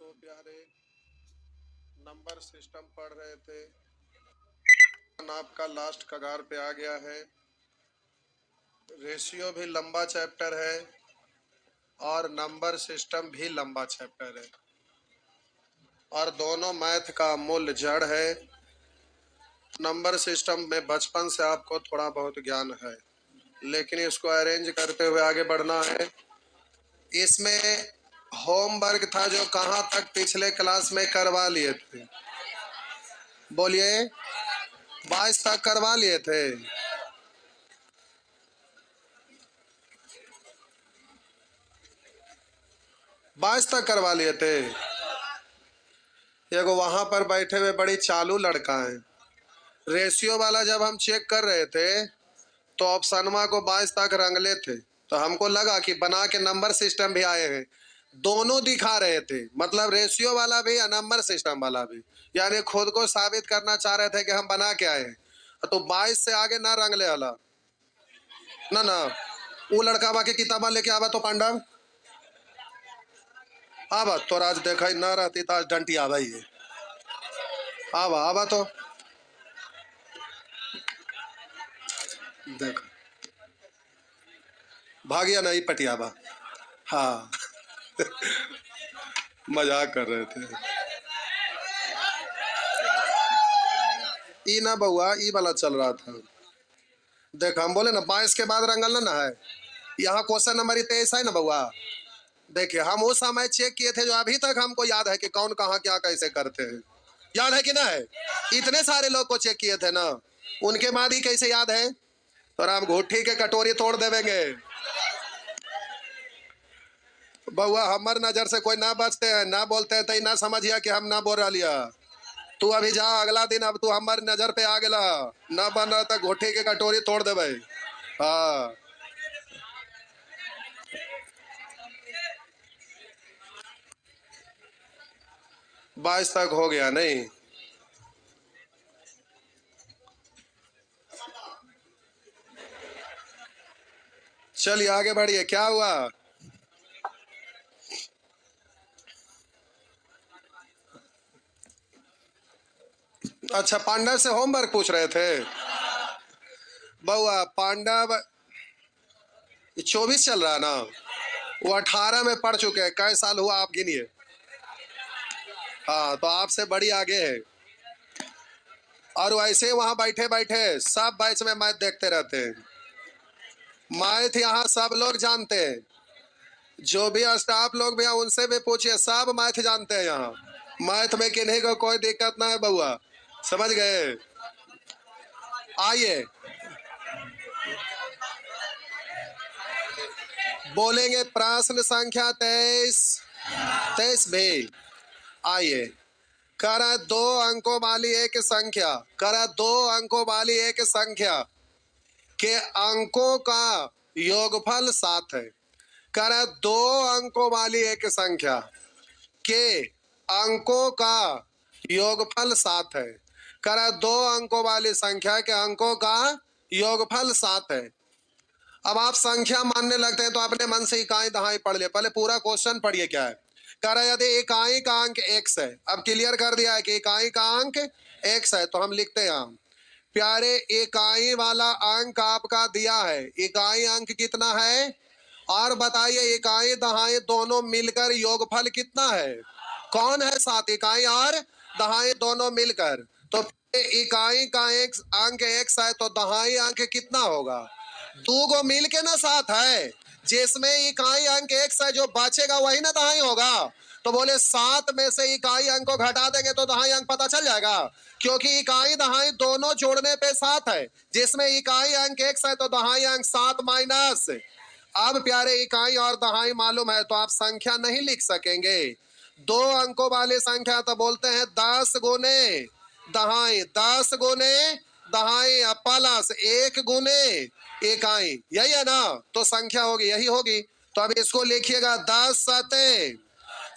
तो प्यारे number system पढ़ रहे थे। आपका लास्ट कगार पे आ गया है। रेशियो भी लंबा चैप्टर है और नंबर सिस्टम भी लंबा चैप्टर है और दोनों मैथ का मूल जड़ है। नंबर सिस्टम में बचपन से आपको थोड़ा बहुत ज्ञान है, लेकिन इसको अरेंज करते हुए आगे बढ़ना है। इसमें होमवर्क था जो कहाँ तक पिछले क्लास में करवा लिए थे, बोलिए। 22 तक करवा लिए थे। बाईस तक करवा लिए थे। एगो वहां पर बैठे हुए बड़ी चालू लड़का है। रेशियो वाला जब हम चेक कर रहे थे तो ऑप्शनमा को 22 तक रंगले थे, तो हमको लगा कि बना के नंबर सिस्टम भी आए हैं। दोनों दिखा रहे थे, मतलब रेशियो वाला भी और नंबर सिस्टम वाला भी, यानी खुद को साबित करना चाह रहे थे कि हम बना के आए हैं। तो 22 से आगे ना रंगले वाला ना ना। वो लड़का बाकी किताबा लेके आवा तो पांडव आवा तो आज देखा ना रहती तो आज डंटी आवा ही है। आवा आवा तो देख भागिया नहीं पटियाबा। हाँ मजाक कर रहे थे। ई ना बउआ, ई वाला चल रहा था। देख हम बोले ना 22 के बाद रंगल ना है। यहाँ क्वेश्चन नंबर 23 है ना बउआ। देखिए हम उस समय चेक किए थे जो अभी तक हमको याद है कि कौन कहाँ क्या कैसे करते हैं। याद है कि ना है? इतने सारे लोग को चेक किए थे ना, उनके बाद ही कैसे याद है? और हम घुट्टी के कटोरी तोड़ देवेंगे बउआ। हमार नजर से कोई ना बचते हैं ना बोलते हैं तो ना समझिया कि हम ना बोल रहा लिया। तू अभी जा, अगला दिन अब तू हमारी नजर पे आ गया ना बन रहा था, घुट्टी के कटोरी तोड़ देवे। हाँ 22 तक हो गया नहीं। चलिए आगे बढ़िए, क्या हुआ? अच्छा पांडव से होमवर्क पूछ रहे थे बउआ। पांडव 24 चल रहा है ना, वो 18 में पढ़ चुके हैं। कई साल हुआ आप गिनिए। हाँ तो आपसे बड़ी आगे है। और वैसे वहां बैठे बैठे सब बैच में मैथ देखते रहते हैं। मैथ यहाँ सब लोग जानते हैं, जो भी स्टाफ लोग भी हैं उनसे भी पूछिए, सब मैथ जानते हैं यहाँ। मैथ में किन्हीं को कोई दिक्कत ना है बउआ, समझ गए? आइए बोलेंगे प्रश्न संख्या 23। 23 भी आइए। करा दो अंकों वाली एक संख्या, करा दो अंकों वाली एक संख्या के अंकों का योगफल 7 है। करा दो अंकों वाली एक संख्या के अंकों का योगफल 7 है। करा दो अंकों वाली संख्या के अंकों का योगफल 7 है। अब आप संख्या मानने लगते हैं तो अपने मन से इकाई दहाई पढ़ ले, पहले पूरा क्वेश्चन पढ़िए क्या है। कह रहा है यदि इकाई का अंक x है, अब क्लियर कर दिया है कि इकाई का अंक x है, तो हम लिखते हैं प्यारे इकाई वाला अंक आपका दिया है। इकाई अंक कितना है और बताइए इकाई दहाई दोनों मिलकर योगफल कितना है? कौन है? 7। इकाई और दहाई दोनों मिलकर, तो इकाई का एक अंक x है तो दहाई अंक कितना होगा? 2 को मिल के ना 7 है, जिसमें इकाई अंक x है जो बचेगा वही ना दहाई होगा। तो बोले 7 में से इकाई अंक को घटा देंगे तो दहाई अंक पता चल जाएगा, क्योंकि इकाई दहाई दोनों जोड़ने पे 7 है, जिसमें इकाई अंक x है तो दहाई अंक 7 माइनस। अब प्यारे इकाई और दहाई मालूम है तो आप संख्या नहीं लिख सकेंगे। दो अंकों वाली संख्या तो बोलते हैं 10 गुने दहाई, 10 गुने दहाई प्लस 1 गुने इकाई, यही है ना? तो संख्या होगी, यही होगी। तो अब इसको लिखिएगा 10 सते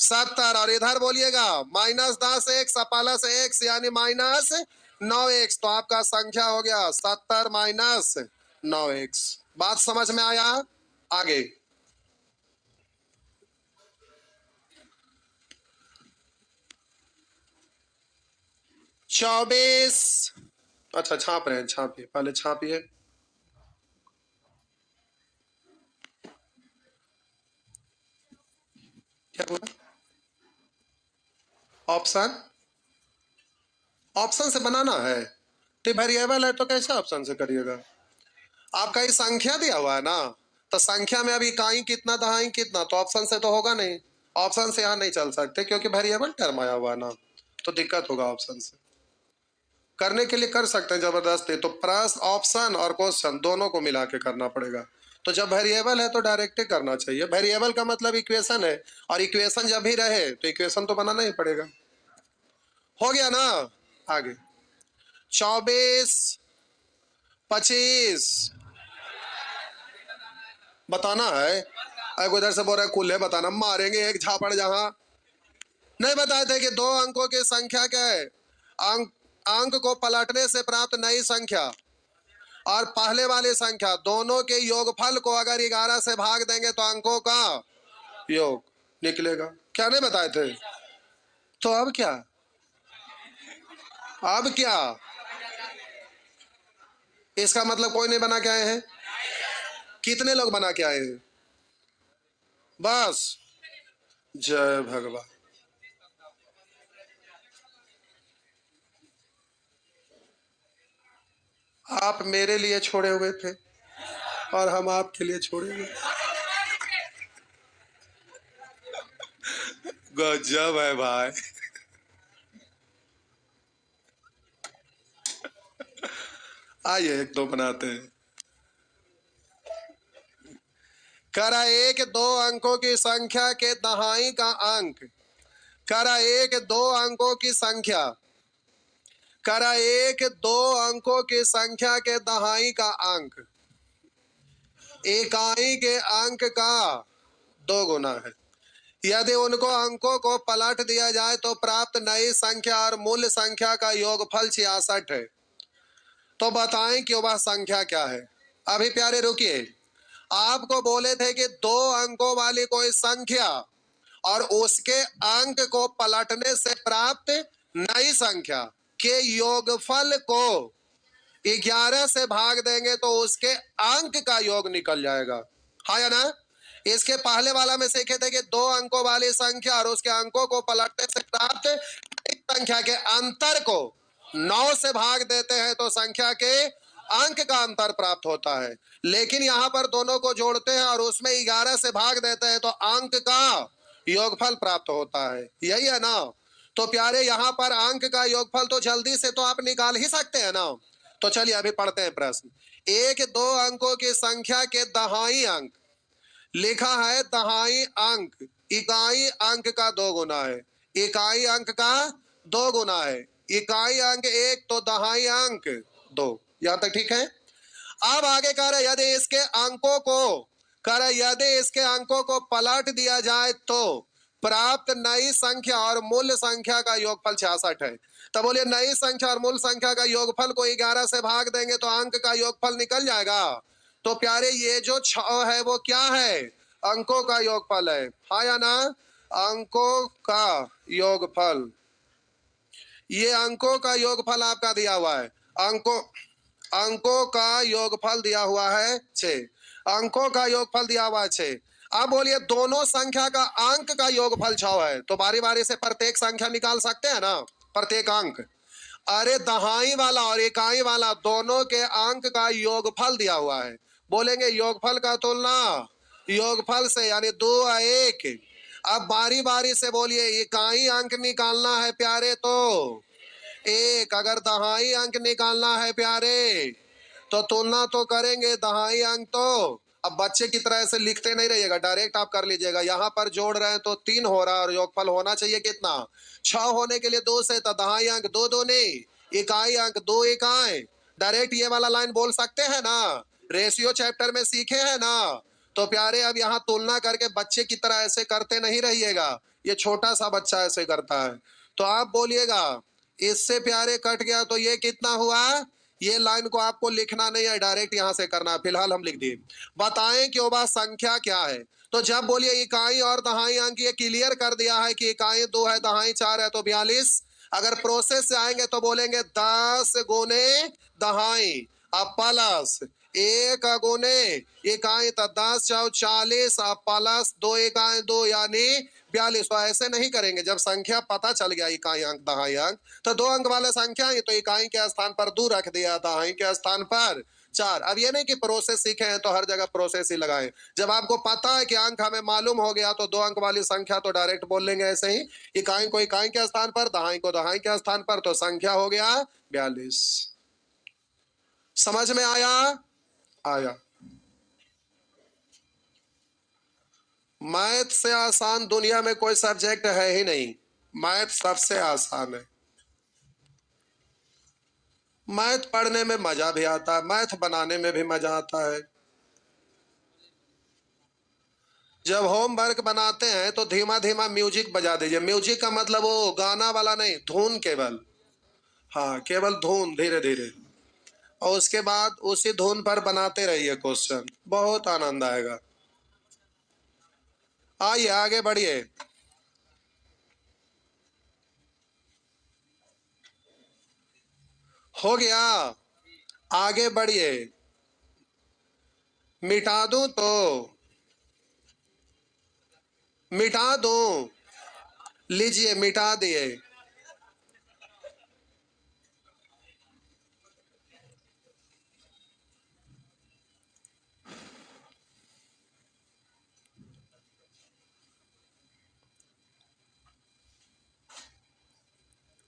70 और इधर बोलिएगा -10 x प्लस x यानी -9x। तो आपका संख्या हो गया 70 माइनस 9x। बात समझ में आया? आगे 24। अच्छा छाप रहे हैं, छापिए, पहले छापिए। क्या बोला? ऑप्शन, ऑप्शन से बनाना है तो वेरिएबल है तो कैसे ऑप्शन से करिएगा? आपका ये संख्या दिया हुआ है ना, तो संख्या में अभी इकाई कितना दहाई कितना, तो ऑप्शन से तो होगा नहीं। ऑप्शन से यहाँ नहीं चल सकते क्योंकि वेरिएबल टर्म आया हुआ है ना, तो दिक्कत होगा। ऑप्शन से करने के लिए कर सकते हैं जबरदस्ती, तो प्रश्न ऑप्शन और क्वेश्चन दोनों को मिला के करना पड़ेगा। तो जब वेरिएबल है तो डायरेक्ट ही करना चाहिए। वेरिएबल का मतलब इक्वेशन है, और इक्वेशन जब भी रहे तो इक्वेशन तो बनाना ही पड़ेगा। हो गया ना? आगे 24 25 बताना है। अगर उधर से बोल रहा है कुल है बताना, मारेंगे एक झापड़। जहां नहीं बताए थे कि दो अंकों की संख्या क्या है, अंक अंक को पलटने से प्राप्त नई संख्या और पहले वाली संख्या दोनों के योगफल को अगर 11 से भाग देंगे तो अंकों का योग निकलेगा। क्या नहीं बताए थे? तो अब क्या, अब क्या? इसका मतलब कोई नहीं बना के आए हैं? कितने लोग बना के आए हैं? बस। जय भगवान। आप मेरे लिए छोड़े हुए थे और हम आपके लिए छोड़े हुए। गजब है भाई। आइए एक दो बनाते हैं। करा एक दो अंकों की संख्या के दहाई का अंक, करा एक दो अंकों की संख्या, करा एक दो अंकों की संख्या के दहाई का अंक इकाई के अंक का 2 गुना है। यदि उनको अंकों को पलट दिया जाए तो प्राप्त नई संख्या और मूल संख्या का योगफल 66 है। तो बताएं कि वह संख्या क्या है? अभी प्यारे रुकिए, आपको बोले थे कि 2 अंकों वाली कोई संख्या और उसके अंक को पलटने से प्राप्त नई संख्या के योगफल को 11 से भाग देंगे तो उसके अंक का योग निकल जाएगा। हाँ या ना? इसके पहले वाला में सीखे थे कि 2 अंकों वाली संख्या और उसके अंकों को पलटने से प्राप्त संख्या के अंतर को 9 से भाग देते हैं तो संख्या के अंक का अंतर प्राप्त होता है। लेकिन यहां पर दोनों को जोड़ते हैं और उसमें 11 से भाग देते हैं तो अंक का योगफल प्राप्त होता है। यही है ना? तो प्यारे यहां पर अंक का योगफल तो जल्दी से तो आप निकाल ही सकते हैं ना। तो चलिए अभी पढ़ते हैं प्रश्न। एक दो अंकों की संख्या के दहाई अंक, लिखा है दहाई अंक इकाई अंक का 2 गुना है। इकाई अंक का 2 गुना है। इकाई अंक 1 तो दहाई अंक 2। यहां तक ठीक है? अब आगे कह रहे यदि इसके अंकों को, कह रहे यदि इसके अंकों को पलट दिया जाए तो प्राप्त नई संख्या और मूल संख्या का योगफल 66 है। तो बोलिए नई संख्या और मूल संख्या का योगफल को 11 से भाग देंगे तो अंक का योगफल निकल जाएगा। तो प्यारे ये जो 6 है वो क्या है? अंकों का योगफल है। हाँ या ना? अंकों का योगफल, ये अंकों का योगफल आपका दिया हुआ है। अंकों का योगफल दिया हुआ है 6। अंकों का योगफल दिया हुआ है 6। अब बोलिए दोनों संख्या का अंक का योगफल 6 है तो बारी बारी से प्रत्येक संख्या निकाल सकते हैं ना, प्रत्येक अंक। अरे दहाई वाला और इकाई वाला दोनों के अंक का योगफल दिया हुआ है। बोलेंगे योगफल का तुलना योगफल से, यानी 2 और 1। अब बारी बारी से बोलिए इकाई अंक निकालना है प्यारे तो 1, अगर दहाई अंक निकालना है प्यारे तो तुलना तो करेंगे दहाई अंक। तो अब बच्चे की तरह ऐसे लिखते नहीं रहिएगा, डायरेक्ट आप कर लीजिएगा। यहां पर जोड़ रहे हैं तो 3 हो रहा है और योगफल होना चाहिए कितना? 6 होने के लिए 2 से, तो दहाई अंक 2 दूनी, इकाई अंक 2 इकाई। डायरेक्ट ये वाला लाइन बोल सकते हैं ना, रेशियो चैप्टर में सीखे हैं ना। तो प्यारे अब यहाँ तुलना करके बच्चे की तरह ऐसे करते नहीं रहिएगा, ये छोटा सा बच्चा ऐसे करता है। तो आप बोलिएगा इससे प्यारे कट गया तो ये कितना हुआ? ये लाइन को आपको लिखना नहीं है, डायरेक्ट यहां से करना है। फिलहाल हम लिख दिए। बताएं कि वह संख्या क्या है? तो जब बोलिए इकाई और दहाई अंक, ये क्लियर कर दिया है कि इकाई 2 है दहाई 4 है तो 42 अगर प्रोसेस से आएंगे तो बोलेंगे 10 गुने दहाई अब प्लस 1 गुने इकाई तो 10 चौ 40 अब प्लस 2 इकाई 2 यानी 42। तो ऐसे नहीं करेंगे, जब संख्या पता चल गया इकाई अंक दहाई अंक तो 2 अंक वाले संख्या है तो इकाई के स्थान पर 2 रख दिया, दहाई के स्थान पर 4। अब ये नहीं कि प्रोसेस सीखे हैं तो हर जगह प्रोसेस ही लगाएं। जब आपको पता है कि अंक हमें मालूम हो गया तो 2 अंक वाली संख्या तो डायरेक्ट बोल लेंगे ऐसे ही, इकाई को इकाई के स्थान पर, दहाई को दहाई के स्थान पर, तो संख्या हो गया 42। समझ में आया? आया। मैथ से आसान दुनिया में कोई सब्जेक्ट है ही नहीं, मैथ सबसे आसान है। मैथ पढ़ने में मजा भी आता है, मैथ बनाने में भी मजा आता है। जब होमवर्क बनाते हैं तो धीमा धीमा म्यूजिक बजा दीजिए। म्यूजिक का मतलब वो गाना वाला नहीं, धुन केवल। हाँ, केवल धुन, धीरे धीरे, और उसके बाद उसी धुन पर बनाते रहिए क्वेश्चन, बहुत आनंद आएगा। आइए आगे बढ़िए। हो गया, आगे बढ़िए। मिटा दूं तो मिटा दूं? लीजिए मिटा दिए।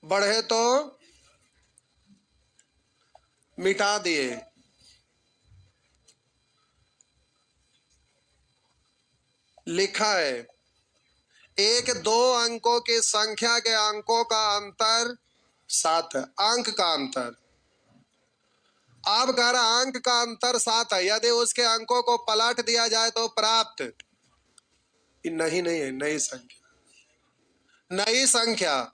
बढ़े तो मिटा दिए। लिखा है एक दो अंकों की संख्या के अंकों का अंतर 7 है, अंक का अंतर। अब कह रहा अंक का अंतर 7 है, यदि उसके अंकों को पलट दिया जाए तो प्राप्त, नहीं नहीं है, नई संख्या, नई संख्या।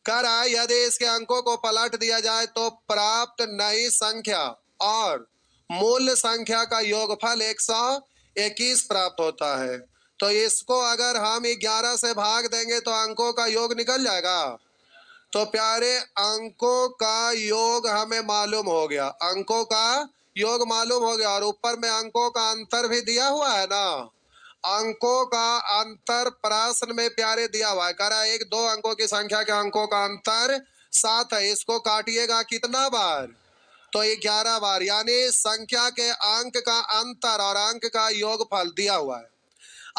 कह रहा है यदि इसके अंकों को पलट दिया जाए तो प्राप्त नई संख्या और मूल संख्या का योगफल 121 प्राप्त होता है। तो इसको अगर हम 11 से भाग देंगे तो अंकों का योग निकल जाएगा। तो प्यारे अंकों का योग हमें मालूम हो गया, अंकों का योग मालूम हो गया, और ऊपर में अंकों का अंतर भी दिया हुआ है ना। अंकों का अंतर प्रश्न में प्यारे दिया हुआ है, कह रहा है एक दो अंकों की संख्या के अंकों का अंतर 7 है, इसको काटिएगा कितना बार? तो 11 बार, यानी संख्या के अंक का अंतर और अंक का योगफल दिया हुआ है।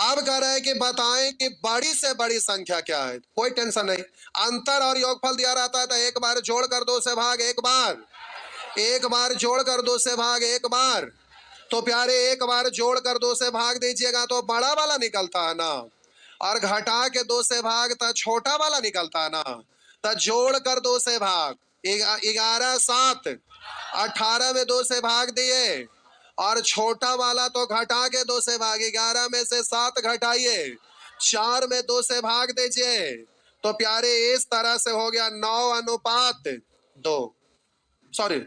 अब कह रहे हैं कि बताएं कि बड़ी से बड़ी संख्या क्या है। कोई टेंशन नहीं, अंतर और योगफल दिया रहता है तो एक बार जोड़कर 2 से भाग, एक बार, एक बार जोड़कर 2 से भाग, एक बार। तो प्यारे एक बार जोड़कर 2 से भाग दीजिएगा तो बड़ा वाला निकलता है ना, और घटा के 2 से भाग तो छोटा वाला निकलता है ना। तो जोड़कर 2 से भाग, 11 7 18 में 2 से भाग दिए, और छोटा वाला तो घटा के 2 से भाग, 11 में से 7 घटाइए, 4 में 2 से भाग दीजिए। तो प्यारे इस तरह से हो गया 9:2। सॉरी,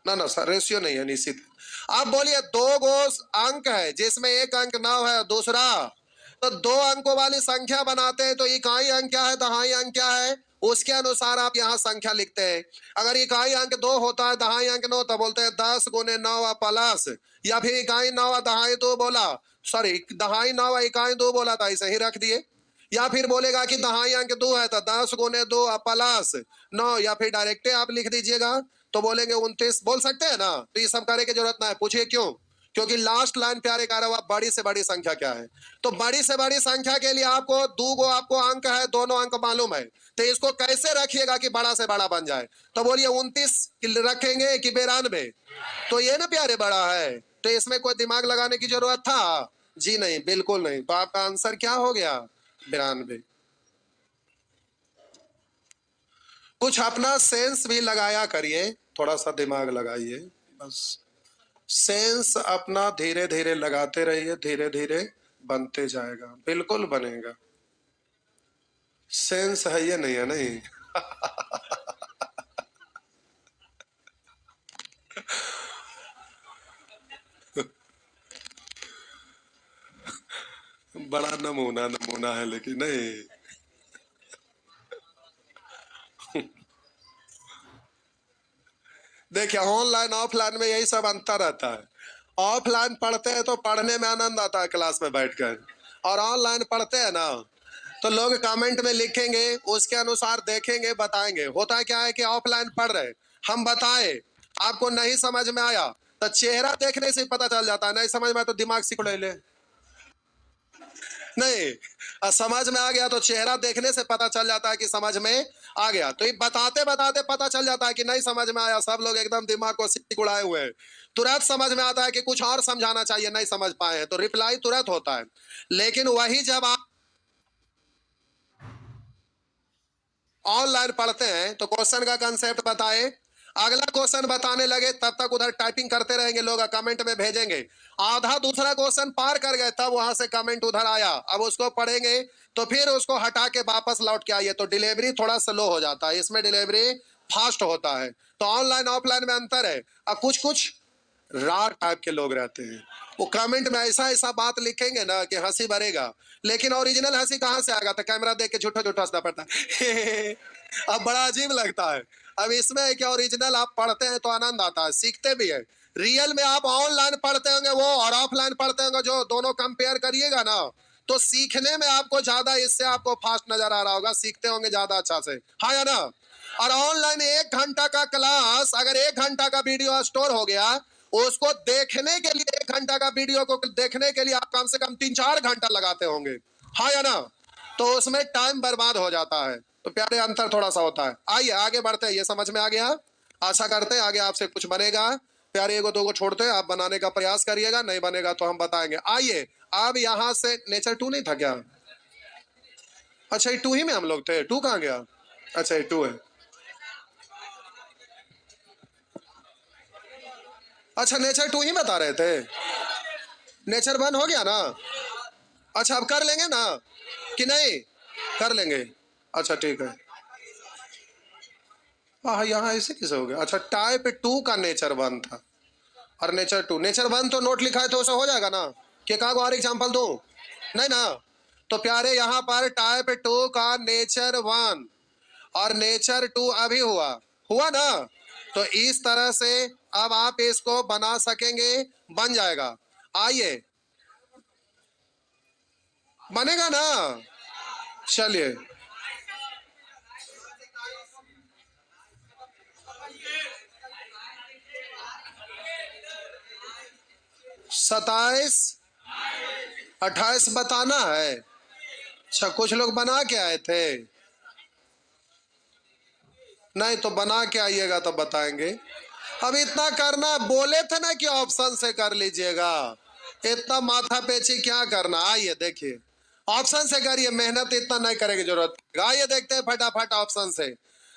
ना ना सर, रेशियो नहीं है, निश्चित। अब बोलिए 2 गो अंक है जिसमें एक अंक 9 है, दूसरा तो 2 अंकों वाली संख्या बनाते हैं तो इकाई अंक क्या है, दहाई अंक क्या है, उसके अनुसार आप यहाँ संख्या लिखते हैं। अगर इकाई अंक 2 होता है, दहाई अंक 9, तो बोलते हैं 10 गुने 9 प्लस, या फिर इकाई 9 दहाई 2 बोला, सॉरी दहाई 9 इकाई 2 बोला था, ऐसे ही रख दिए। या फिर बोलेगा कि दहाई अंक 2 है तो 10 गुने 2 प्लस 9, या फिर डायरेक्ट आप लिख दीजिएगा तो बोलेंगे 29, बोल सकते हैं ना। तो ये सब करने की जरूरत ना है। पूछिए क्यों? क्योंकि लास्ट लाइन प्यारे कह रहा हुआ बड़ी से बड़ी संख्या क्या है। तो बड़ी से बड़ी संख्या के लिए आपको 2 गो आपको अंक है, दोनों अंक मालूम है, तो इसको कैसे रखिएगा कि बड़ा से बड़ा बन जाए। तो बोलिए 29 रखेंगे कि 92? तो ये ना प्यारे बड़ा है, तो इसमें कोई दिमाग लगाने की जरूरत था? जी नहीं, बिल्कुल नहीं। तो आपका आंसर क्या हो गया? 92। कुछ अपना सेंस भी लगाया करिए, थोड़ा सा दिमाग लगाइए बस। सेंस अपना धीरे धीरे लगाते रहिए, धीरे धीरे बनते जाएगा, बिल्कुल बनेगा। सेंस है ये नहीं है, नहीं। बड़ा नमूना नमूना है लेकिन नहीं। देखिए ऑनलाइन ऑफलाइन में यही सब अंतर रहता है। ऑफलाइन पढ़ते हैं तो पढ़ने में आनंद आता है क्लास में बैठकर, और ऑनलाइन पढ़ते हैं ना तो लोग कमेंट में लिखेंगे, उसके अनुसार देखेंगे, बताएंगे। होता है क्या है कि ऑफलाइन पढ़ रहे, हम बताए, आपको नहीं समझ में आया तो चेहरा देखने से पता चल जाता है, नहीं समझ में आया तो दिमाग से उड़ा ले, नहीं समझ में आ गया तो चेहरा देखने से पता चल जाता है कि समझ में आ गया। तो ये बताते बताते पता चल जाता है कि नहीं समझ में आया, सब लोग एकदम दिमाग को सीटी उड़ाए हुए हैं। तुरंत समझ में आता है कि कुछ और समझाना चाहिए, नहीं समझ पाए हैं, तो रिप्लाई तुरंत होता है। लेकिन वही जब आप ऑनलाइन पढ़ते हैं तो क्वेश्चन का कंसेप्ट बताए, अगला क्वेश्चन बताने लगे, तब तक उधर टाइपिंग करते रहेंगे लोग, कमेंट में भेजेंगे। आधा दूसरा क्वेश्चन पार कर गए तब वहां से कमेंट उधर आया, अब उसको पढ़ेंगे तो फिर उसको हटा के वापस लौट के आइए, तो डिलीवरी थोड़ा स्लो हो जाता है, इसमें डिलीवरी फास्ट होता है। तो ऑनलाइन ऑफलाइन में अंतर है। अब कुछ कुछ रार टाइप के लोग रहते हैं, वो कमेंट में ऐसा ऐसा बात लिखेंगे ना कि हंसी भरेगा, लेकिन ओरिजिनल हंसी कहां से आएगा, तो कैमरा देख के झूठा झूठा हंसना पड़ता है। अब बड़ा अजीब लगता है। अब इसमें है कि ओरिजिनल आप पढ़ते हैं तो आनंद आता है, सीखते भी है। रियल में आप ऑनलाइन पढ़ते होंगे वो और ऑफलाइन पढ़ते होंगे जो, दोनों कंपेयर करिएगा ना तो सीखने में आपको ज्यादा, इससे आपको फास्ट नजर आ रहा होगा, सीखते होंगे ज्यादा अच्छा से, हाँ या ना। और ऑनलाइन 1 घंटा का क्लास, अगर 1 घंटा का वीडियो स्टोर हो गया, उसको देखने के लिए, 1 घंटा का वीडियो को देखने के लिए आप कम से कम 3-4 घंटा लगाते होंगे, हाँ या ना। तो उसमें टाइम बर्बाद हो जाता है। तो प्यारे अंतर थोड़ा सा होता है। आइए आगे बढ़ते हैं, ये समझ में आ गया, आशा करते हैं आगे आपसे कुछ बनेगा। प्यारे एगो दो को छोड़ते हैं, आप बनाने का प्रयास करिएगा, नहीं बनेगा तो हम बताएंगे। आइए अब यहां से नेचर 2 नहीं था क्या? अच्छा ये 2 ही में हम लोग थे, 2 कहां गया? अच्छा ये 2 है। अच्छा नेचर 2 ही बता रहे थे, नेचर 1 हो गया ना। अच्छा अब कर लेंगे ना कि नहीं? कर लेंगे, अच्छा ठीक है। हाँ यहाँ ऐसे कैसे हो गया? अच्छा टाइप 2 का नेचर 1 था और नेचर 2, नेचर 1 तो नोट लिखा है तो उसे हो जाएगा ना, कि कहा और एग्जाम्पल दो, नहीं ना। तो प्यारे यहाँ पर टाइप 2 का नेचर 1 और नेचर 2 अभी हुआ, हुआ ना। तो इस तरह से अब आप इसको बना सकेंगे, बन जाएगा। आइए बनेगा ना, चलिए। 27 28 बताना है। अच्छा कुछ लोग बना के आए थे, नहीं तो बना के आइएगा तो बताएंगे। अब इतना करना, बोले थे ना कि ऑप्शन से कर लीजिएगा, इतना माथा पेची क्या करना। आइए देखिए ऑप्शन से करिए, मेहनत इतना नहीं करेगी जरूरत। आइए देखते हैं फटाफट ऑप्शन से।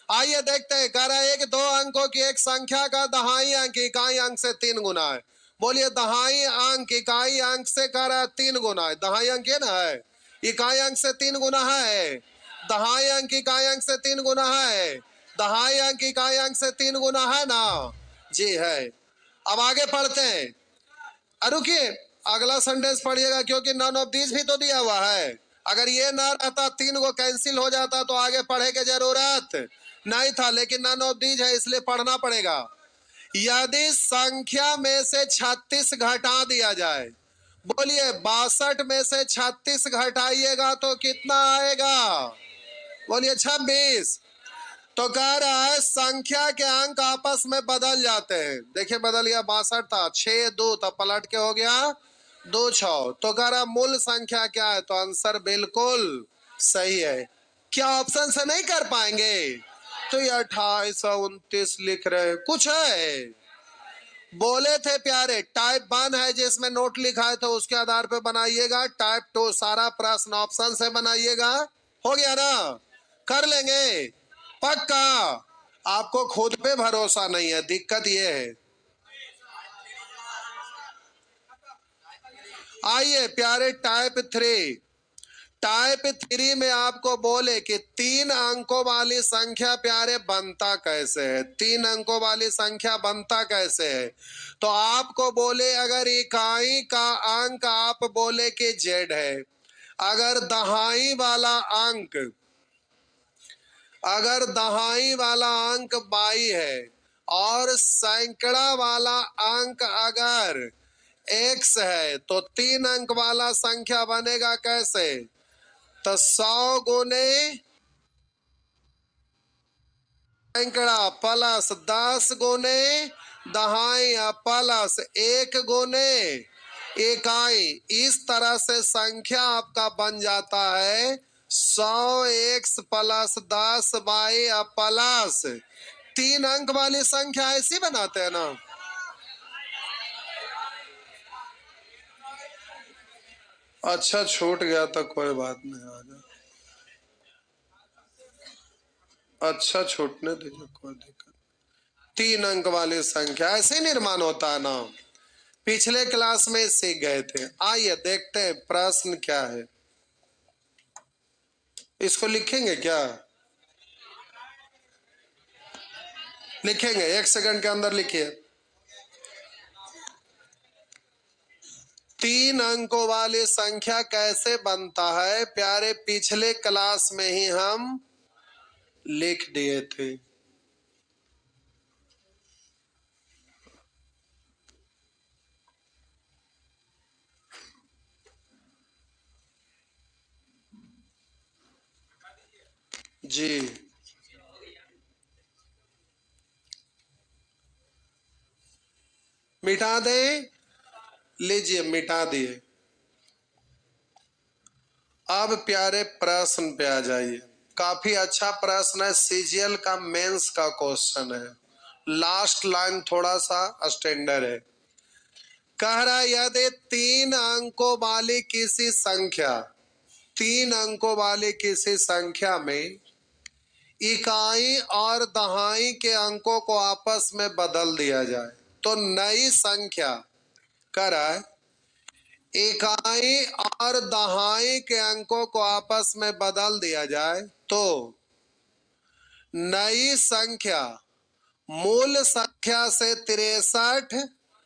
आइए देखते हैं, कह रहा है एक 2 अंकों की एक संख्या का दहाई अंक इकाई अंक से 3 गुना है। बोलिए दहाई अंक इकाई अंक से कह रहा है 3 गुना है, दहाई अंक ये ना है, इकाई अंक से 3 गुना है, दहाई अंक इकाई अंक से 3 गुना है, दहाई अंक इकाई अंक से 3 गुना है ना, जी है। अब आगे पढ़ते हैं, रुकिए अगला सेंटेंस पढ़िएगा क्योंकि नन ऑफ दीज भी तो दिया हुआ है। अगर ये ना रहता, 3 को कैंसिल हो जाता तो आगे पढ़े की जरूरत नहीं था, लेकिन नन ऑफ दीज है इसलिए पढ़ना पड़ेगा। यदि संख्या में से 36 घटा दिया जाए, बोलिए 62 में से 36 घटाइएगा तो कितना आएगा? बोलिए 26। तो कह रहा है संख्या के अंक आपस में बदल जाते हैं। देखिए बदल गया, 62 था, 6 2 तब पलट के हो गया 2 6। तो कह रहा मूल संख्या क्या है? तो आंसर बिल्कुल सही है। क्या ऑप्शन से नहीं कर पाएंगे? तो ये 2829 लिख रहे हैं, कुछ है बोले थे प्यारे। टाइप 1 है जिसमें नोट लिखा है तो उसके आधार पे बनाइएगा। टाइप 2 सारा प्रश्न ऑप्शन से बनाइएगा। हो गया ना, कर लेंगे पक्का। आपको खुद पे भरोसा नहीं है, दिक्कत ये है। आइए प्यारे टाइप 3, टाइप 3 में आपको बोले कि 3 अंकों वाली संख्या प्यारे बनता कैसे है, 3 अंकों वाली संख्या बनता कैसे है। तो आपको बोले अगर इकाई का अंक आप बोले कि जेड है, अगर दहाई वाला अंक, अगर दहाई वाला अंक बाई है और सैकड़ा वाला अंक अगर x है तो 3 अंक वाला संख्या बनेगा कैसे? तो 100 गुने सैकड़ा प्लस 10 गुने दहाई प्लस 1 गुने इकाई। इस तरह से संख्या आपका बन जाता है 100x प्लस 10y प्लस 3 अंक वाली संख्या। ऐसी बनाते हैं ना। अच्छा छूट गया तो कोई बात नहीं, आ जाए। अच्छा छूटने दीजिए, कोई दिक्कत। 3 अंक वाली संख्या ऐसे निर्माण होता है ना। पिछले क्लास में सीख गए थे। आइए देखते हैं प्रश्न क्या है। इसको लिखेंगे क्या? लिखेंगे, 1 सेकंड के अंदर लिखिए। 3 अंकों वाली संख्या कैसे बनता है प्यारे? पिछले क्लास में ही हम लिख दिए थे। जी मिटा दें? लीजिए मिटा दिए। अब प्यारे प्रश्न पे आ जाइए। काफी अच्छा प्रश्न है, सीजीएल का मेंस का क्वेश्चन है। लास्ट लाइन थोड़ा सा स्टैंडर्ड है। कह रहा है यदि 3 अंकों वाली किसी संख्या, 3 अंकों वाली किसी संख्या में इकाई और दहाई के अंकों को आपस में बदल दिया जाए तो नई संख्या, कह रहा है इकाई और दहाई के अंकों को आपस में बदल दिया जाए तो नई संख्या मूल संख्या से 63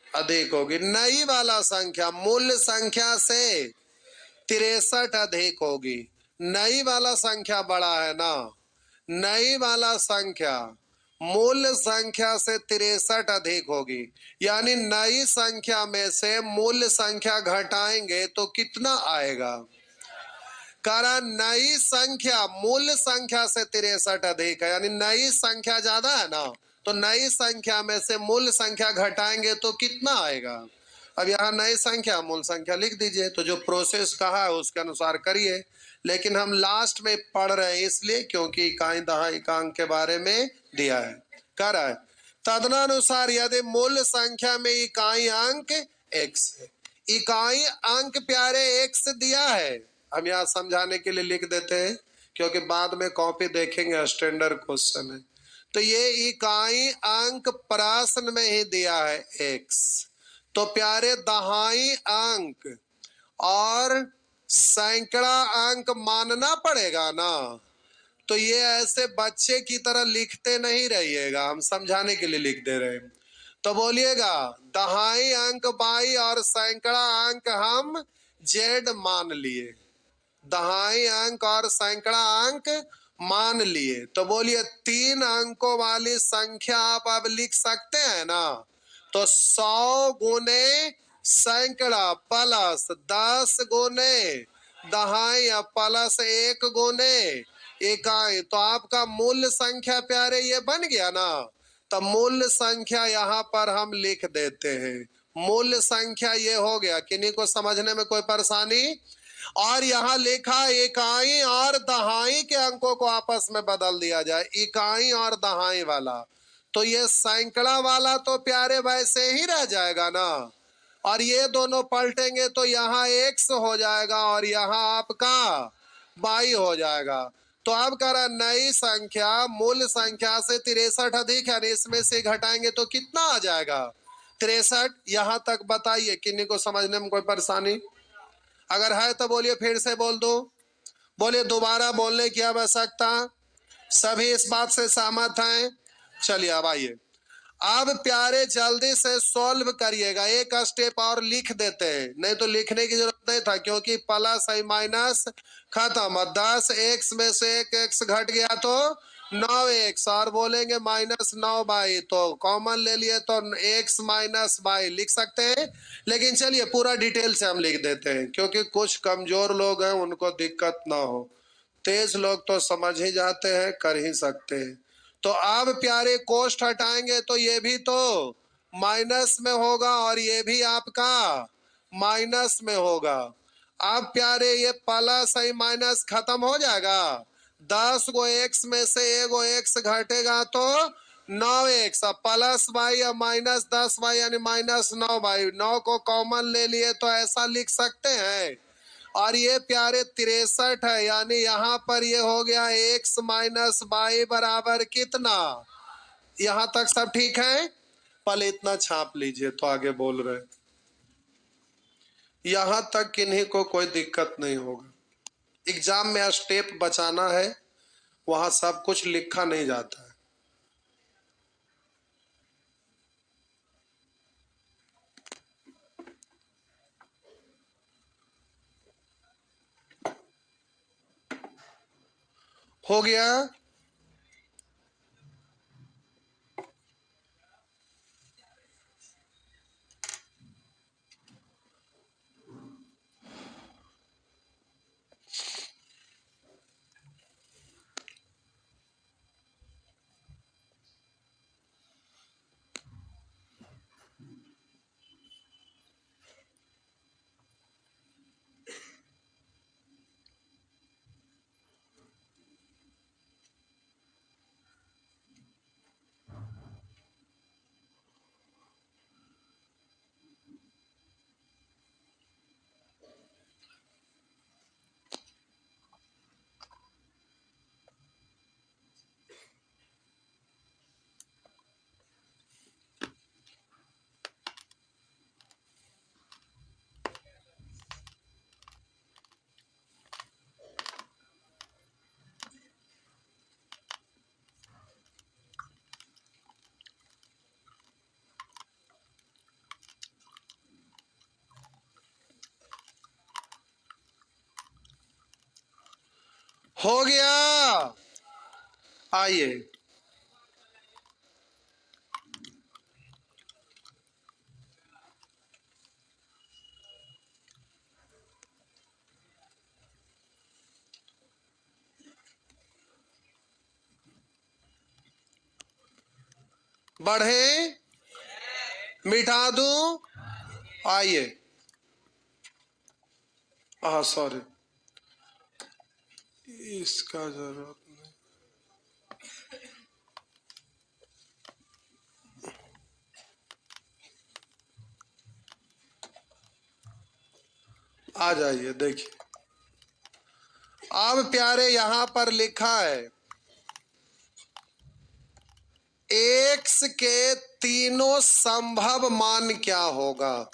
अधिक होगी। नई वाला संख्या मूल संख्या से 63 अधिक होगी। नई वाला संख्या बड़ा है ना। नई वाला संख्या मूल संख्या से 63 अधिक होगी, यानी नई संख्या में से मूल संख्या घटाएंगे तो कितना आएगा? कारण नई संख्या मूल संख्या से 63 अधिक है, यानी नई संख्या ज्यादा है ना। तो नई संख्या में से मूल संख्या घटाएंगे तो कितना आएगा? अब यहाँ नई संख्या मूल संख्या लिख दीजिए। तो जो प्रोसेस कहा है उसके अनुसार करिए। लेकिन हम लास्ट में पढ़ रहे हैं इसलिए क्योंकि इकाई दहाई का अंक के बारे में दिया है। कह रहा है तदनुसार यदि मूल संख्या में इकाई अंक x है, इकाई अंक प्यारे x दिया है। हम यहाँ समझाने के लिए लिख देते हैं क्योंकि बाद में कॉपी देखेंगे, स्टैंडर्ड क्वेश्चन है। तो ये इकाई अंक प्रश्न में ही दिया है x। तो प्यारे दहाई अंक और सैकड़ा अंक मानना पड़ेगा ना। तो ये ऐसे बच्चे की तरह लिखते नहीं रहिएगा, हम समझाने के लिए लिख दे रहे हैं। तो बोलिएगा दहाई अंक y और सैकड़ा अंक हम z मान लिए। दहाई अंक और सैकड़ा अंक मान लिए। तो बोलिए 3 अंकों वाली संख्या आप अब लिख सकते हैं ना। तो 100 गुने सैकड़ा प्लस 10 गुने दहाई प्लस 1 गुने इकाई। तो आपका मूल संख्या प्यारे ये बन गया ना। तो मूल संख्या यहाँ पर हम लिख देते हैं। मूल संख्या ये हो गया। किन्हीं को समझने में कोई परेशानी? और यहाँ लिखा इकाई और दहाई के अंकों को आपस में बदल दिया जाए। इकाई और दहाई वाला, तो ये सैकड़ा वाला तो प्यारे वैसे ही रह जाएगा ना। और ये दोनों पलटेंगे तो यहाँ x हो जाएगा और यहाँ आपका y हो जाएगा। तो अब कह रहा नई संख्या मूल संख्या से 63 अधिक है, इसमें से घटाएंगे तो कितना आ जाएगा? 63। यहाँ तक बताइए, किन्हीं को समझने में कोई परेशानी? अगर है तो बोलिए, फिर से बोल दो। बोलिए दोबारा बोलने की आवश्यकता। सभी इस बात से सहमत हैं? चलिए अब आइए। अब प्यारे जल्दी से सॉल्व करिएगा। एक स्टेप और लिख देते हैं, नहीं तो लिखने की जरूरत नहीं था क्योंकि प्लस है माइनस खत्म। 10 x में से एक x घट गया तो 9x और बोलेंगे -9y, तो कॉमन ले लिए तो x - y लिख सकते हैं। लेकिन चलिए पूरा डिटेल से हम लिख देते हैं, क्योंकि कुछ कमजोर लोग हैं, उनको दिक्कत ना हो। तेज लोग तो समझ ही जाते हैं, कर ही सकते हैं। तो अब प्यारे कोष्ठ हटाएंगे तो ये भी तो माइनस में होगा और ये भी आपका माइनस में होगा। अब प्यारे ये प्लस है माइनस खत्म हो जाएगा। 10 गो x में से एगो x घटेगा तो 9x, प्लस y या -10y यानी -9y। 9 को कॉमन ले लिए तो ऐसा लिख सकते हैं। और ये प्यारे 63 है, यानी यहाँ पर ये हो गया x - y बराबर कितना। यहाँ तक सब ठीक है। पहले इतना छाप लीजिए तो आगे बोल रहे। यहाँ तक किन्हीं को कोई दिक्कत नहीं होगा। एग्जाम में स्टेप बचाना है, वहां सब कुछ लिखा नहीं जाता है। हो गया। हो गया। आइए बढ़े, मिटा दूं। आइए, हाँ सॉरी, इसका जरूरत नहीं। आ जाइए देखिए। अब प्यारे यहां पर लिखा है x के तीनों संभव मान क्या होगा।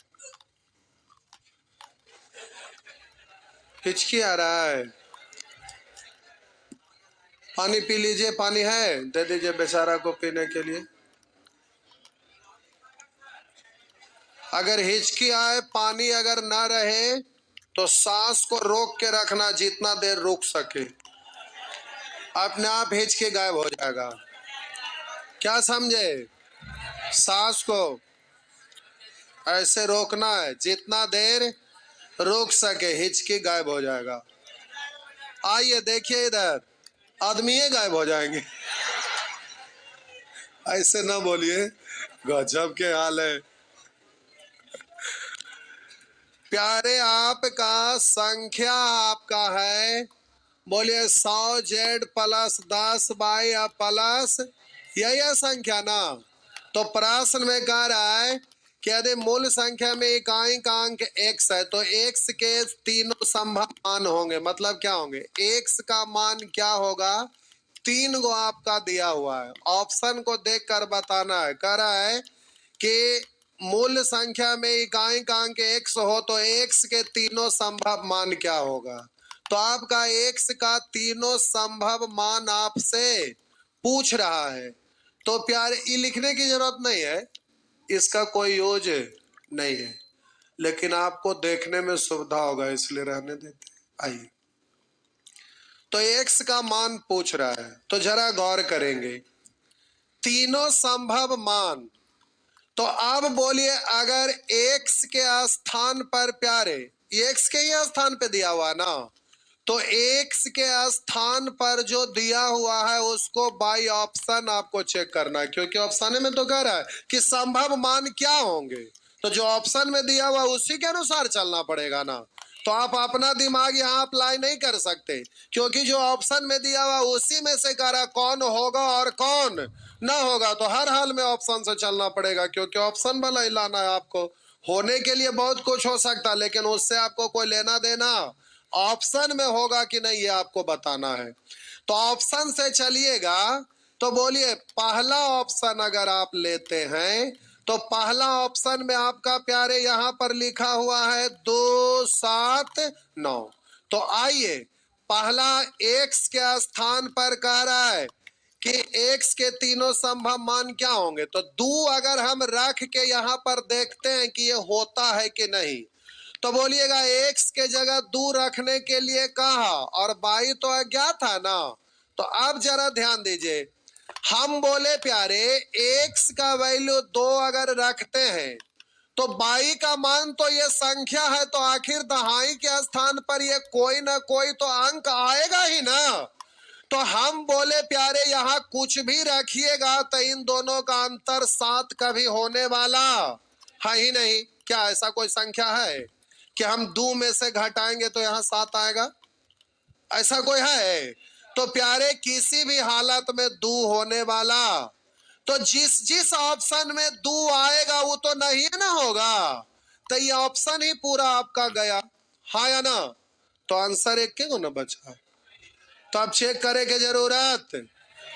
हिचकी आ रहा है। पानी पी लीजिए, पानी है दे दीजिए बेचारा को पीने के लिए। अगर हिचकी आए, पानी अगर ना रहे तो सांस को रोक के रखना, जितना देर रुक सके। अपने आप हिचकी गायब हो जाएगा। क्या समझे? सांस को ऐसे रोकना है, जितना देर रोक सके, हिचकी गायब हो जाएगा। आइए देखिए इधर, आदमी गायब हो जाएंगे। ऐसे ना बोलिए, गजब के हाल है। प्यारे आपका संख्या आपका है, बोलिए 100z प्लस 10y प्लस, यही संख्या ना। तो प्रश्न में कह रहा है कि यदि मूल संख्या में इकाई का अंक x है तो x के तीनों संभव मान होंगे। मतलब क्या होंगे? x का मान क्या होगा? 3 गो आपका दिया हुआ है, ऑप्शन को देखकर बताना है। कह रहा है कि मूल संख्या में इकाई का अंक x हो तो x के तीनों संभव मान क्या होगा। तो आपका x का तीनों संभव मान आपसे पूछ रहा है। तो प्यारे ये लिखने की जरूरत नहीं है, इसका कोई यूज नहीं है, लेकिन आपको देखने में सुविधा होगा इसलिए रहने देते। आइए, तो x का मान पूछ रहा है, तो जरा गौर करेंगे तीनों संभव मान। तो अब बोलिए अगर x के स्थान पर प्यारे, x के ही स्थान पे दिया हुआ ना, तो x के स्थान पर जो दिया हुआ है उसको बाई ऑप्शन आपको चेक करना है, क्योंकि ऑप्शन में तो कह रहा है कि संभव मान क्या होंगे, तो जो ऑप्शन में दिया हुआ उसी के अनुसार चलना पड़ेगा ना। तो आप अपना दिमाग यहाँ अप्लाई नहीं कर सकते, क्योंकि जो ऑप्शन में दिया हुआ उसी में से कह रहा कौन होगा और कौन ना होगा। तो हर हाल में ऑप्शन से चलना पड़ेगा, क्योंकि ऑप्शन वाला ही लाना है आपको। होने के लिए बहुत कुछ हो सकता है, लेकिन उससे आपको कोई लेना देना ऑप्शन में होगा कि नहीं ये आपको बताना है। तो ऑप्शन से चलिएगा, तो बोलिए पहला ऑप्शन अगर आप लेते हैं तो पहला ऑप्शन में आपका प्यारे यहां पर लिखा हुआ है 2 7 9। तो आइए पहला x के स्थान पर कह रहा है कि x के तीनों संभव मान क्या होंगे। तो 2 अगर हम रख के यहां पर देखते हैं कि ये होता है कि नहीं, तो बोलिएगा x के जगह 2 रखने के लिए कहा और बाई तो अज्ञात है ना। तो अब जरा ध्यान दीजिए, हम बोले प्यारे x का वैल्यू 2 अगर रखते हैं तो बाई का मान तो ये संख्या है, तो आखिर दहाई के स्थान पर ये कोई ना कोई तो अंक आएगा ही ना। तो हम बोले प्यारे यहाँ कुछ भी रखिएगा तो इन दोनों का अंतर 7 कभी होने वाला है ही नहीं। क्या ऐसा कोई संख्या है कि हम 2 में से घटाएंगे तो यहाँ 7 आएगा? ऐसा कोई है? तो प्यारे किसी भी हालत में 2 होने वाला, तो जिस जिस ऑप्शन में 2 आएगा वो तो नहीं ना होगा, तो ये ऑप्शन ही पूरा आपका गया, हाँ या ना। तो आंसर एक के को ना बचा, तो आप चेक करे की जरूरत,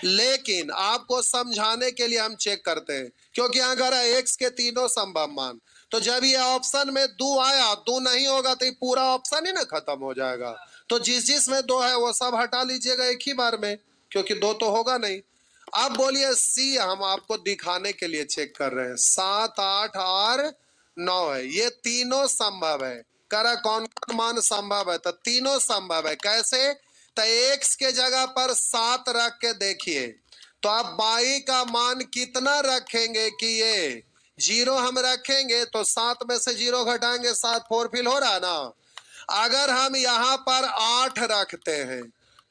लेकिन आपको समझाने के लिए हम चेक करते हैं, क्योंकि अगर x के तीनों संभव मान, तो जब ये ऑप्शन में 2 आया 2 नहीं होगा तो ये पूरा ऑप्शन ही ना खत्म हो जाएगा। तो जिस जिस में 2 है वो सब हटा लीजिएगा एक ही बार में, क्योंकि 2 तो होगा नहीं। अब बोलिए सी, हम आपको दिखाने के लिए चेक कर रहे हैं, 7 8 और 9 है, ये तीनों संभव है। करा कौन कौन मान संभव है, तो तीनों संभव है। कैसे? तो x के जगह पर 7 रख के देखिए, तो आप बाई का मान कितना रखेंगे कि ये 0 हम रखेंगे तो 7 में से 0 घटाएंगे 7 4 फिल हो रहा है ना। अगर हम यहाँ पर 8 रखते हैं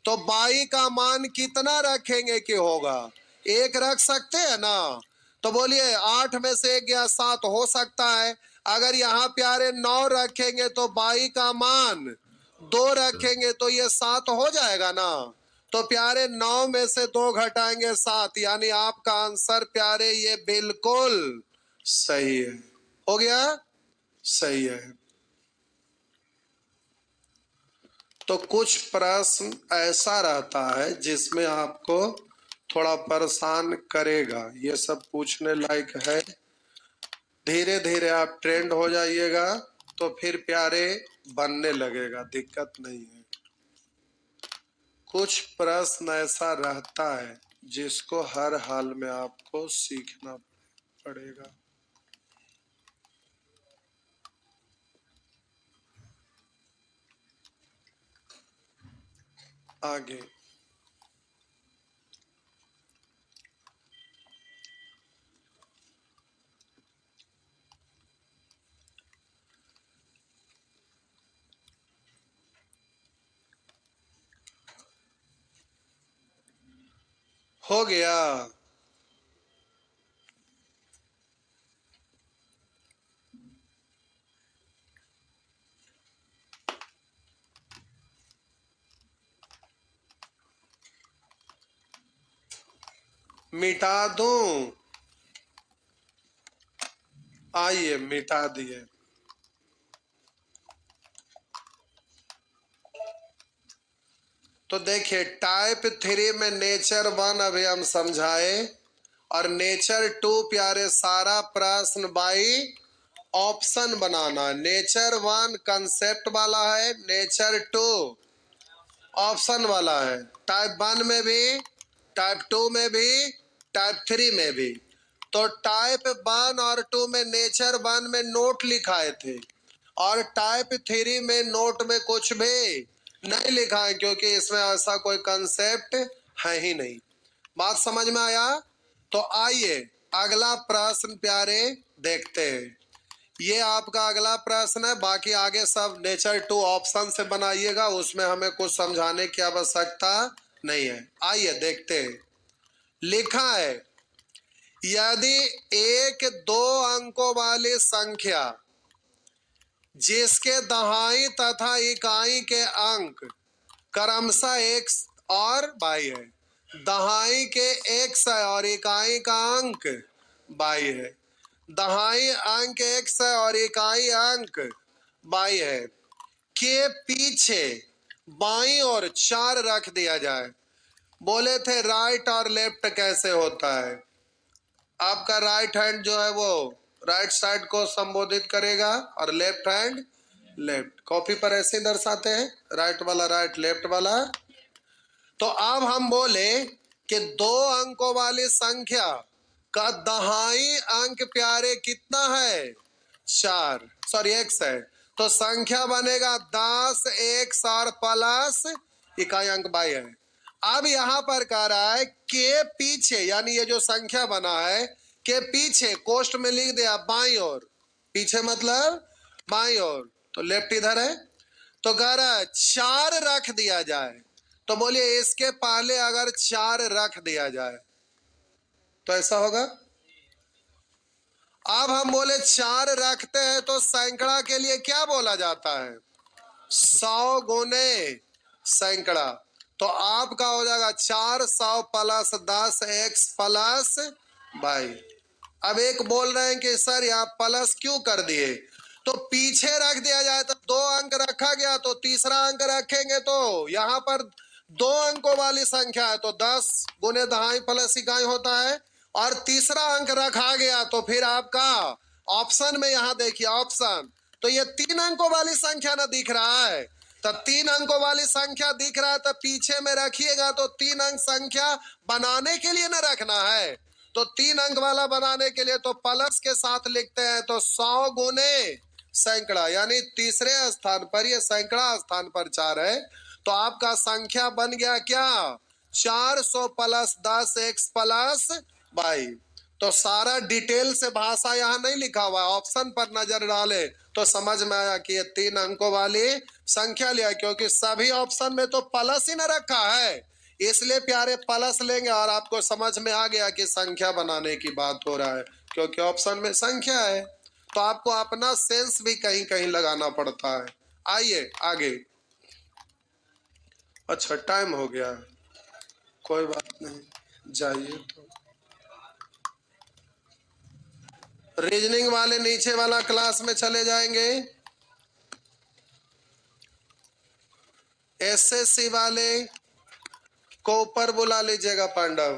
तो बाई का मान कितना रखेंगे कि होगा? 1 रख सकते हैं ना। तो बोलिए 8 में से 1 गया 7 हो सकता है। अगर यहाँ प्यारे 9 रखेंगे तो बाई का मान 2 रखेंगे तो ये 7 हो जाएगा ना। तो प्यारे 9 में से 2 घटाएंगे 7, यानी आपका आंसर प्यारे ये बिल्कुल सही है। हो गया? सही है। तो कुछ प्रश्न ऐसा रहता है जिसमें आपको थोड़ा परेशान करेगा, ये सब पूछने लायक है। धीरे धीरे आप ट्रेंड हो जाइएगा तो फिर प्यारे बनने लगेगा, दिक्कत नहीं है। कुछ प्रश्न ऐसा रहता है जिसको हर हाल में आपको सीखना पड़ेगा। आगे हो गया। मिटा दूं? आइए मिटा दिए। तो देखिए टाइप 3 में नेचर 1 अभी हम समझाए, और नेचर 2 प्यारे सारा प्रश्न by option banana. Nature 1 concept वाला है, नेचर 2 ऑप्शन वाला है। टाइप 1 में भी, टाइप 2 में भी, टाइप 3 में भी। तो टाइप 1 और 2 में नेचर 1 में नोट लिखाए थे, और टाइप 3 में नोट में कुछ भी नहीं लिखा है क्योंकि इसमें ऐसा कोई कंसेप्ट है ही नहीं। बात समझ में आया? तो आइए अगला प्रश्न प्यारे देखते हैं। ये आपका अगला प्रश्न है, बाकी आगे सब नेचर 2 ऑप्शन से बनाइएगा, उसमें हमें कुछ समझाने की आवश्यकता नहीं है। आइए देखते हैं। लिखा है यदि एक 2 अंकों वाली संख्या जिसके दहाई तथा इकाई के अंक क्रमशः x और y है, दहाई के x है और इकाई का अंक y है, दहाई अंक x है और इकाई अंक y है, के पीछे बाईं ओर 4 रख दिया जाए। बोले थे राइट और लेफ्ट कैसे होता है। आपका राइट हैंड जो है वो राइट साइड को संबोधित करेगा और लेफ्ट हैंड लेफ्ट। कॉपी पर ऐसे दर्शाते हैं, राइट वाला राइट, लेफ्ट वाला। तो अब हम बोले कि 2 अंकों वाली संख्या का दहाई अंक प्यारे कितना है? 4, सॉरी x है, तो संख्या बनेगा 10 x और प्लस इकाई अंक 22 है। अब यहां पर कह रहा है के पीछे, यानी ये जो संख्या बना है के पीछे कोष्ठ में लिख दिया बाईं ओर, पीछे मतलब बाईं ओर, तो लेफ्ट इधर है, तो कह रहा है 4 रख दिया जाए। तो बोलिए इसके पहले अगर 4 रख दिया जाए तो ऐसा होगा। अब हम बोले 4 रखते हैं तो सैकड़ा के लिए क्या बोला जाता है? 100 गुने सैकड़ा। तो आपका हो जाएगा 400 प्लस 10 x प्लस 22। अब एक बोल रहे हैं कि सर यहाँ प्लस क्यों कर दिए? तो पीछे रख दिया जाए तो 2 अंक रखा गया, तो तीसरा अंक रखेंगे तो यहाँ पर 2 अंकों वाली संख्या है तो 10 गुने दहाई प्लस इकाई होता है, और तीसरा अंक रखा गया तो फिर आपका ऑप्शन में यहाँ देखिए ऑप्शन, तो ये 3 अंकों वाली संख्या ना दिख रहा है, तो 3 अंकों वाली संख्या दिख रहा है तो पीछे में रखिएगा तो 3 अंक संख्या बनाने के लिए ना रखना है, तो 3 अंक वाला बनाने के लिए तो प्लस के साथ लिखते हैं, तो 100 गुने सैकड़ा, यानी तीसरे स्थान पर, ये सैकड़ा स्थान पर 4 है, तो आपका संख्या बन गया क्या? 400 प्लस 10 x प्लस 22। तो सारा डिटेल से भाषा यहाँ नहीं लिखा हुआ, ऑप्शन पर नजर डाले तो समझ में आया कि ये 3 अंकों वाली संख्या लिया, क्योंकि सभी ऑप्शन में तो प्लस ही न रखा है, इसलिए प्यारे प्लस लेंगे और आपको समझ में आ गया कि संख्या बनाने की बात हो रहा है, क्योंकि ऑप्शन में संख्या है। तो आपको अपना सेंस भी कहीं कहीं लगाना पड़ता है। आइए आगे। अच्छा टाइम हो गया, कोई बात नहीं, जाइए। तो रीजनिंग वाले नीचे वाला क्लास में चले जाएंगे, एसएससी वाले को ऊपर बुला लीजिएगा पांडव।